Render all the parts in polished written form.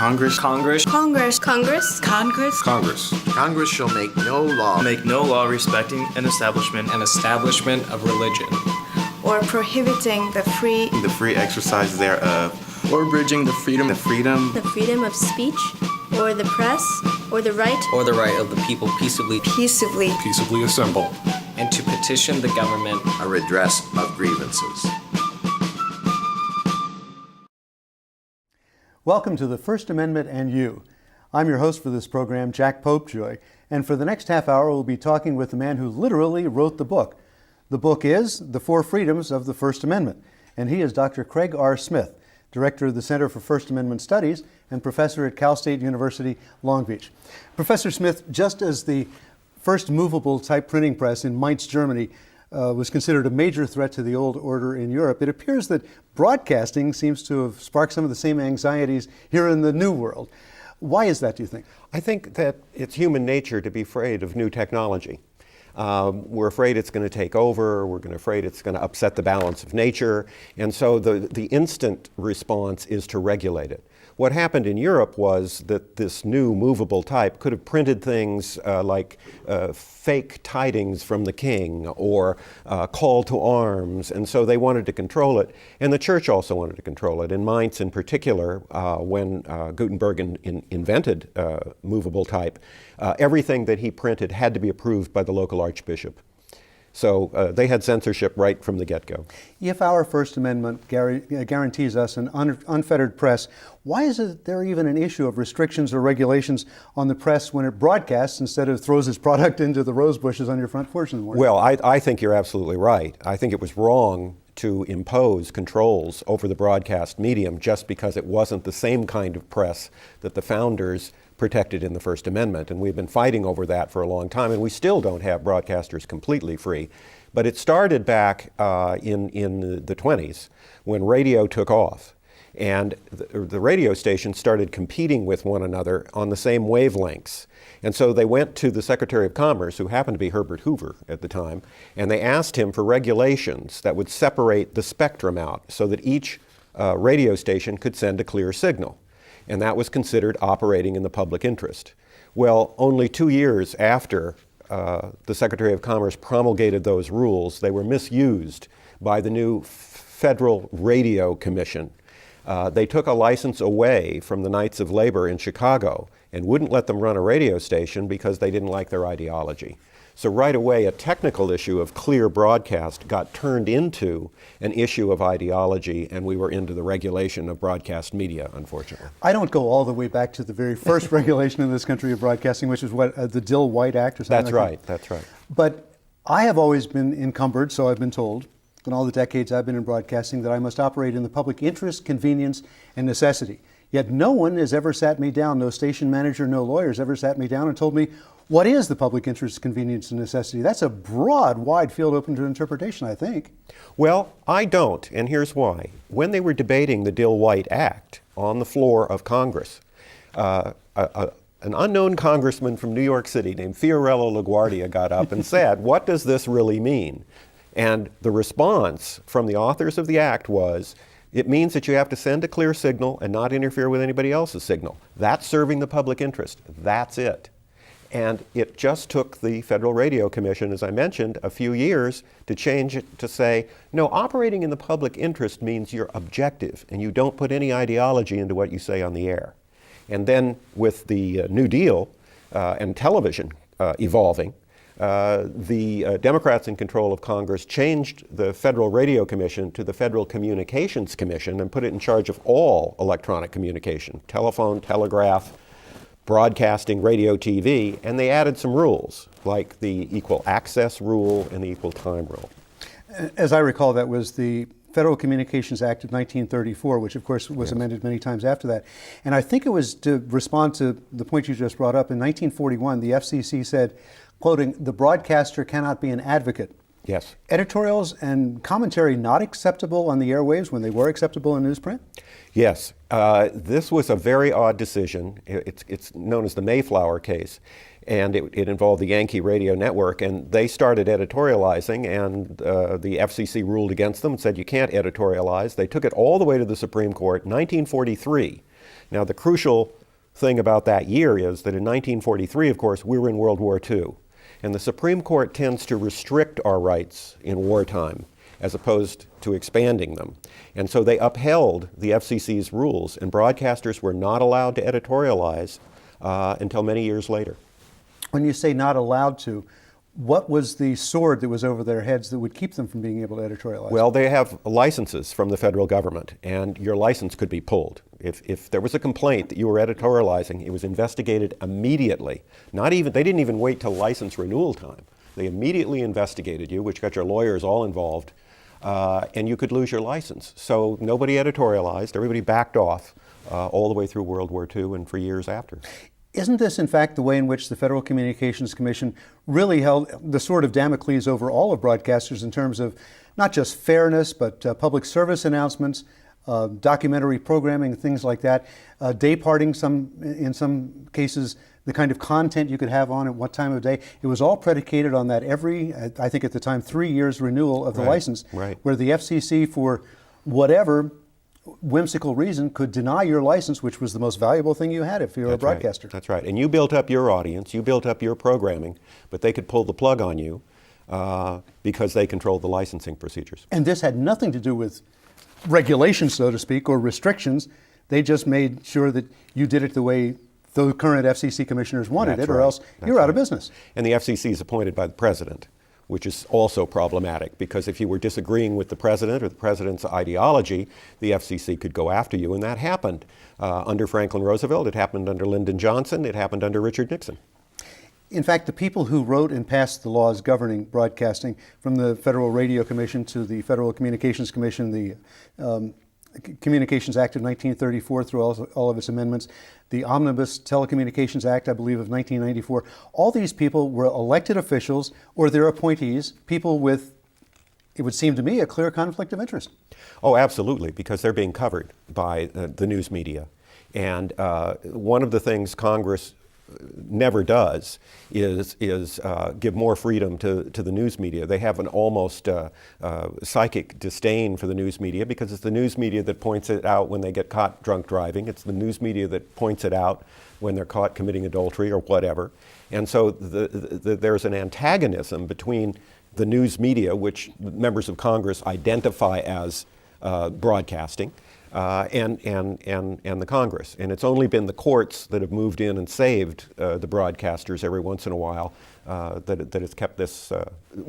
Congress. Congress. Congress. Congress. Congress. Congress. Congress shall make no law. Make no law respecting an establishment of religion. Or prohibiting the free exercise thereof. or abridging the freedom the freedom of speech, or the press, or the right of the people peaceably assemble, and to petition the government a redress of grievances. Welcome to the First Amendment and You. I'm your host for this program, Jack Popejoy, and for the next half hour we'll be talking with the man who literally wrote the book. The book is The Four Freedoms of the First Amendment, and he is Dr. Craig R. Smith, Director of the Center for First Amendment Studies and Professor at Cal State University, Long Beach. Professor Smith, just as the first movable type printing press in Mainz, Germany, was considered a major threat to the old order in Europe, it appears that broadcasting seems to have sparked some of the same anxieties here in the New World. Why is that, do you think? I think that it's human nature to be afraid of new technology. We're afraid it's going to take over, we're afraid it's going to upset the balance of nature, and so the instant response is to regulate it. What happened in Europe was that this new movable type could have printed things like fake tidings from the king or call to arms, and so they wanted to control it. And the church also wanted to control it. In Mainz in particular, when Gutenberg invented movable type, everything that he printed had to be approved by the local archbishop. So they had censorship right from the get-go. If our First Amendment guarantees us an unfettered press, why is there even an issue of restrictions or regulations on the press when it broadcasts instead of throws its product into the rose bushes on your front porch in the morning? Well, I think you're absolutely right. I think it was wrong to impose controls over the broadcast medium just because it wasn't the same kind of press that the founders protected in the First Amendment, and we've been fighting over that for a long time, and we still don't have broadcasters completely free. But it started back in the 20s when radio took off, and the radio stations started competing with one another on the same wavelengths. And so they went to the Secretary of Commerce, who happened to be Herbert Hoover at the time, and they asked him for regulations that would separate the spectrum out so that each radio station could send a clear signal. And that was considered operating in the public interest. Well, only 2 years after the Secretary of Commerce promulgated those rules, they were misused by the new Federal Radio Commission. They took a license away from the Knights of Labor in Chicago and wouldn't let them run a radio station because they didn't like their ideology. So right away, a technical issue of clear broadcast got turned into an issue of ideology, and we were into the regulation of broadcast media, unfortunately. I don't go all the way back to the very first regulation in this country of broadcasting, which is the Dill-White Act or something That's right. But I have always been encumbered, so I've been told, in all the decades I've been in broadcasting, that I must operate in the public interest, convenience, and necessity. Yet no one has ever sat me down, no station manager, no lawyers ever sat me down and told me, what is the public interest, convenience, and necessity? That's a broad, wide field open to interpretation, I think. Well, I don't, and here's why. When they were debating the Dill-White Act on the floor of Congress, an unknown congressman from New York City named Fiorello LaGuardia got up and said, what does this really mean? And the response from the authors of the act was, it means that you have to send a clear signal and not interfere with anybody else's signal. That's serving the public interest. That's it. And it just took the Federal Radio Commission, as I mentioned, a few years to change it to say, no, operating in the public interest means you're objective and you don't put any ideology into what you say on the air. And then with the New Deal and television evolving, the Democrats in control of Congress changed the Federal Radio Commission to the Federal Communications Commission and put it in charge of all electronic communication, telephone, telegraph, broadcasting, radio, TV, and they added some rules, like the equal access rule and the equal time rule. As I recall, that was the Federal Communications Act of 1934, which of course was amended many times after that. And I think it was to respond to the point you just brought up. In 1941, the FCC said, quoting, "The broadcaster cannot be an advocate." Yes. Editorials and commentary not acceptable on the airwaves when they were acceptable in newsprint? Yes. This was a very odd decision. It's known as the Mayflower case, and it involved the Yankee Radio Network, and they started editorializing, and the FCC ruled against them and said you can't editorialize. They took it all the way to the Supreme Court. In 1943, Now, the crucial thing about that year is that in 1943, of course, we were in World War II. And the Supreme Court tends to restrict our rights in wartime as opposed to expanding them. And so they upheld the FCC's rules, and broadcasters were not allowed to editorialize until many years later. When you say not allowed to, what was the sword that was over their heads that would keep them from being able to editorialize? Well, they have licenses from the federal government, and your license could be pulled. If there was a complaint that you were editorializing, it was investigated immediately. They didn't even wait till license renewal time. They immediately investigated you, which got your lawyers all involved, and you could lose your license. So nobody editorialized, everybody backed off all the way through World War II and for years after. Isn't this, in fact, the way in which the Federal Communications Commission really held the sword of Damocles over all of broadcasters in terms of not just fairness, but public service announcements, documentary programming, things like that, day parting, in some cases, the kind of content you could have on at what time of day. It was all predicated on that I think at the time, 3 years renewal of the license, where the FCC, for whatever whimsical reason, could deny your license, which was the most valuable thing you had if you were a broadcaster. That's right. And you built up your audience, you built up your programming, but they could pull the plug on you because they controlled the licensing procedures. And this had nothing to do with regulations, so to speak, or restrictions. They just made sure that you did it the way the current FCC commissioners wanted it, or else you're out of business. And the FCC is appointed by the president, which is also problematic, because if you were disagreeing with the president or the president's ideology, the FCC could go after you, and that happened under Franklin Roosevelt, it happened under Lyndon Johnson, it happened under Richard Nixon. In fact, the people who wrote and passed the laws governing broadcasting, from the Federal Radio Commission to the Federal Communications Commission, the Communications Act of 1934 through all of its amendments, the Omnibus Telecommunications Act, I believe, of 1994. All these people were elected officials or their appointees, people with, it would seem to me, a clear conflict of interest. Oh, absolutely, because they're being covered by the news media. And one of the things Congress never does is give more freedom to the news media. They have an almost psychic disdain for the news media, because it's the news media that points it out when they get caught drunk driving. It's the news media that points it out when they're caught committing adultery or whatever. And so there's an antagonism between the news media, which members of Congress identify as broadcasting, and the Congress. And it's only been the courts that have moved in and saved the broadcasters every once in a while that has kept this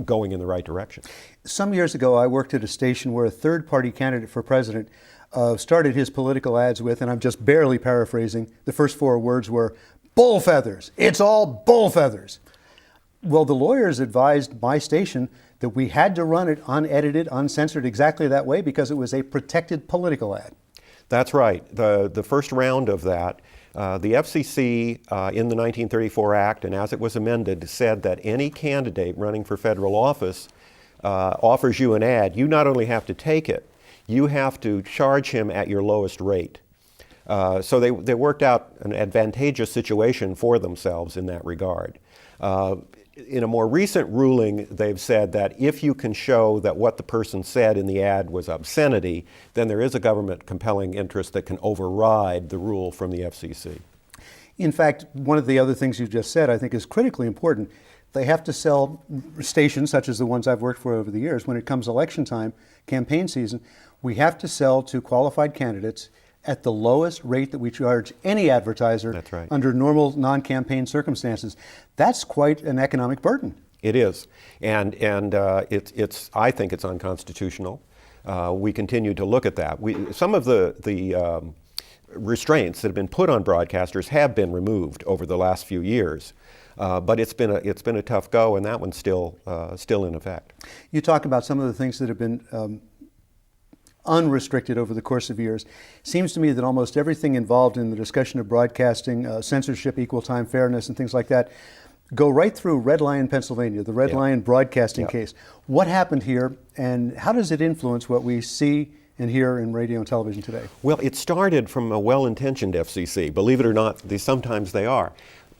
going in the right direction. Some years ago, I worked at a station where a third-party candidate for president started his political ads with, and I'm just barely paraphrasing, the first 4 words were, "Bull feathers. It's all bull feathers." Well, the lawyers advised my station that we had to run it unedited, uncensored, exactly that way, because it was a protected political ad. That's right. The first round of that, the FCC in the 1934 Act, and as it was amended, said that any candidate running for federal office offers you an ad, you not only have to take it, you have to charge him at your lowest rate. So they worked out an advantageous situation for themselves in that regard. In a more recent ruling, they've said that if you can show that what the person said in the ad was obscenity, then there is a government compelling interest that can override the rule from the FCC. In fact, one of the other things you just said, I think, is critically important. They have to sell stations, such as the ones I've worked for over the years. When it comes election time, campaign season, we have to sell to qualified candidates at the lowest rate that we charge any advertiser. That's right. Under normal non-campaign circumstances. That's quite an economic burden. It is, and it's I think it's unconstitutional. We continue to look at that. Some of the restraints that have been put on broadcasters have been removed over the last few years, but it's been a tough go, and that one's still in effect. You talk about some of the things that have been unrestricted over the course of years. Seems to me that almost everything involved in the discussion of broadcasting, censorship, equal time fairness, and things like that, go right through Red Lion, Pennsylvania, the Red Lion broadcasting case. What happened here, and how does it influence what we see and hear in radio and television today? Well, it started from a well-intentioned FCC. Believe it or not, sometimes they are.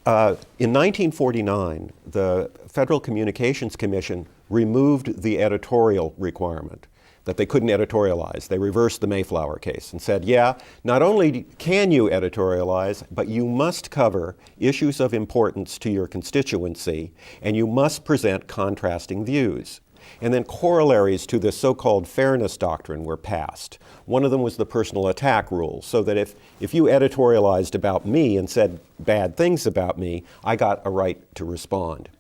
In 1949, the Federal Communications Commission removed the editorial requirement. that they couldn't editorialize. They reversed the Mayflower case and said, yeah, not only can you editorialize, but you must cover issues of importance to your constituency, and you must present contrasting views. And then corollaries to this so-called fairness doctrine were passed. One of them was the personal attack rule, so that if you editorialized about me and said bad things about me, I got a right to respond.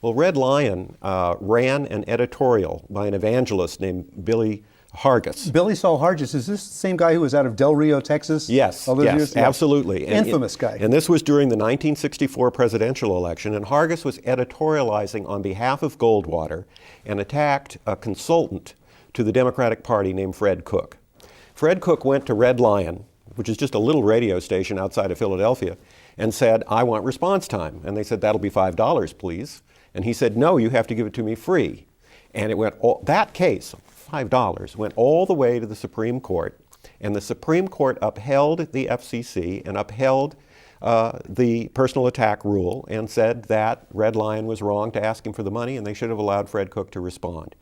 Well, Red Lion ran an editorial by an evangelist named Billy Hargis. Billy Saul Hargis, is this the same guy who was out of Del Rio, Texas? Yes, all those yes, years? absolutely. Infamous guy. And this was during the 1964 presidential election, and Hargis was editorializing on behalf of Goldwater and attacked a consultant to the Democratic Party named Fred Cook. Fred Cook went to Red Lion, which is just a little radio station outside of Philadelphia, and said, I want response time. And they said, that'll be $5, please. And he said, no, you have to give it to me free. And it went that case, $5, went all the way to the Supreme Court. And the Supreme Court upheld the FCC and upheld the personal attack rule and said that Red Lion was wrong to ask him for the money and they should have allowed Fred Cook to respond.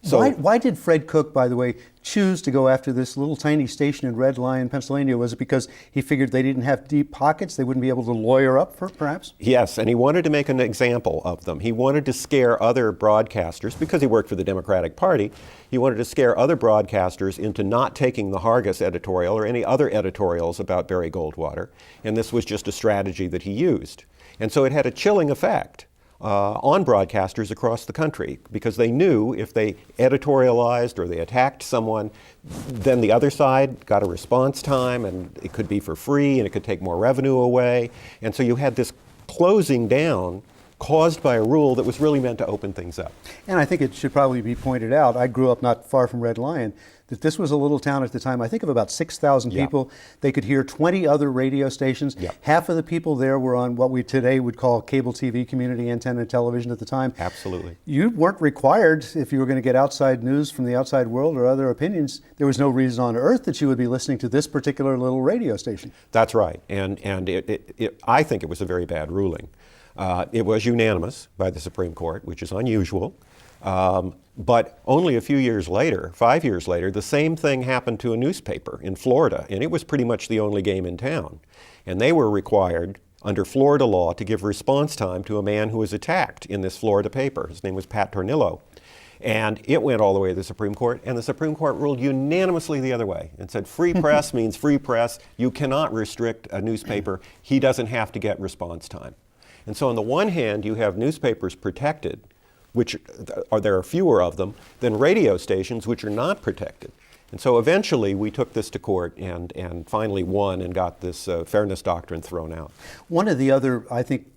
So why did Fred Cook, by the way, choose to go after this little tiny station in Red Lion, Pennsylvania? Was it because he figured they didn't have deep pockets, they wouldn't be able to lawyer up for, perhaps? Yes, and he wanted to make an example of them. He wanted to scare other broadcasters, because he worked for the Democratic Party, he wanted to scare other broadcasters into not taking the Hargis editorial or any other editorials about Barry Goldwater, and this was just a strategy that he used. And so it had a chilling effect on broadcasters across the country, because they knew if they editorialized or they attacked someone, then the other side got a response time, and it could be for free, and it could take more revenue away. And so you had this closing down caused by a rule that was really meant to open things up. And I think it should probably be pointed out, I grew up not far from Red Lion, that this was a little town at the time, I think of about 6,000 Yeah. people. They could hear 20 other radio stations. Yeah. Half of the people there were on what we today would call cable TV, community antenna television at the time. Absolutely. You weren't required, if you were going to get outside news from the outside world or other opinions, there was no reason on earth that you would be listening to this particular little radio station. That's right, and I think it was a very bad ruling. It was unanimous by the Supreme Court, which is unusual. But only a few years later, 5 years later, the same thing happened to a newspaper in Florida, and it was pretty much the only game in town. And they were required, under Florida law, to give response time to a man who was attacked in this Florida paper. His name was Pat Tornillo. And it went all the way to the Supreme Court, and the Supreme Court ruled unanimously the other way and said free press means free press. You cannot restrict a newspaper. He doesn't have to get response time. And so on the one hand, you have newspapers protected, which there are fewer of them, than radio stations which are not protected. And so eventually we took this to court and finally won and got this fairness doctrine thrown out. One of the other, I think,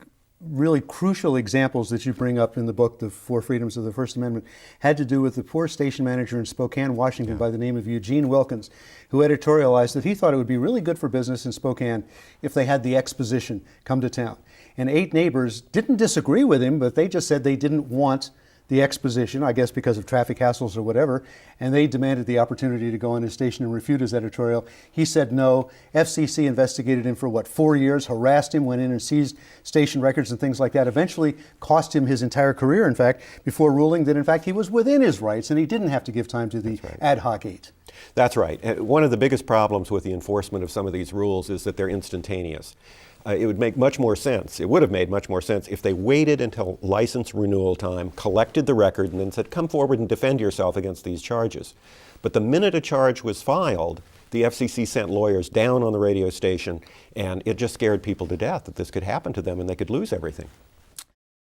really crucial examples that you bring up in the book, The Four Freedoms of the First Amendment, had to do with the poor station manager in Spokane, Washington, by the name of Eugene Wilkins, who editorialized that he thought it would be really good for business in Spokane if they had the exposition come to town. And 8 neighbors didn't disagree with him, but they just said they didn't want the exposition, I guess because of traffic hassles or whatever, and they demanded the opportunity to go on his station and refute his editorial. He said no. FCC investigated him for 4 years, harassed him, went in and seized station records and things like that, eventually cost him his entire career, in fact, before ruling that, in fact, he was within his rights and he didn't have to give time to the ad hoc 8. That's right. And one of the biggest problems with the enforcement of some of these rules is that they're instantaneous. It would make much more sense, it would have made much more sense if they waited until license renewal time, collected the record, and then said, come forward and defend yourself against these charges. But the minute a charge was filed, the FCC sent lawyers down on the radio station, and it just scared people to death that this could happen to them and they could lose everything.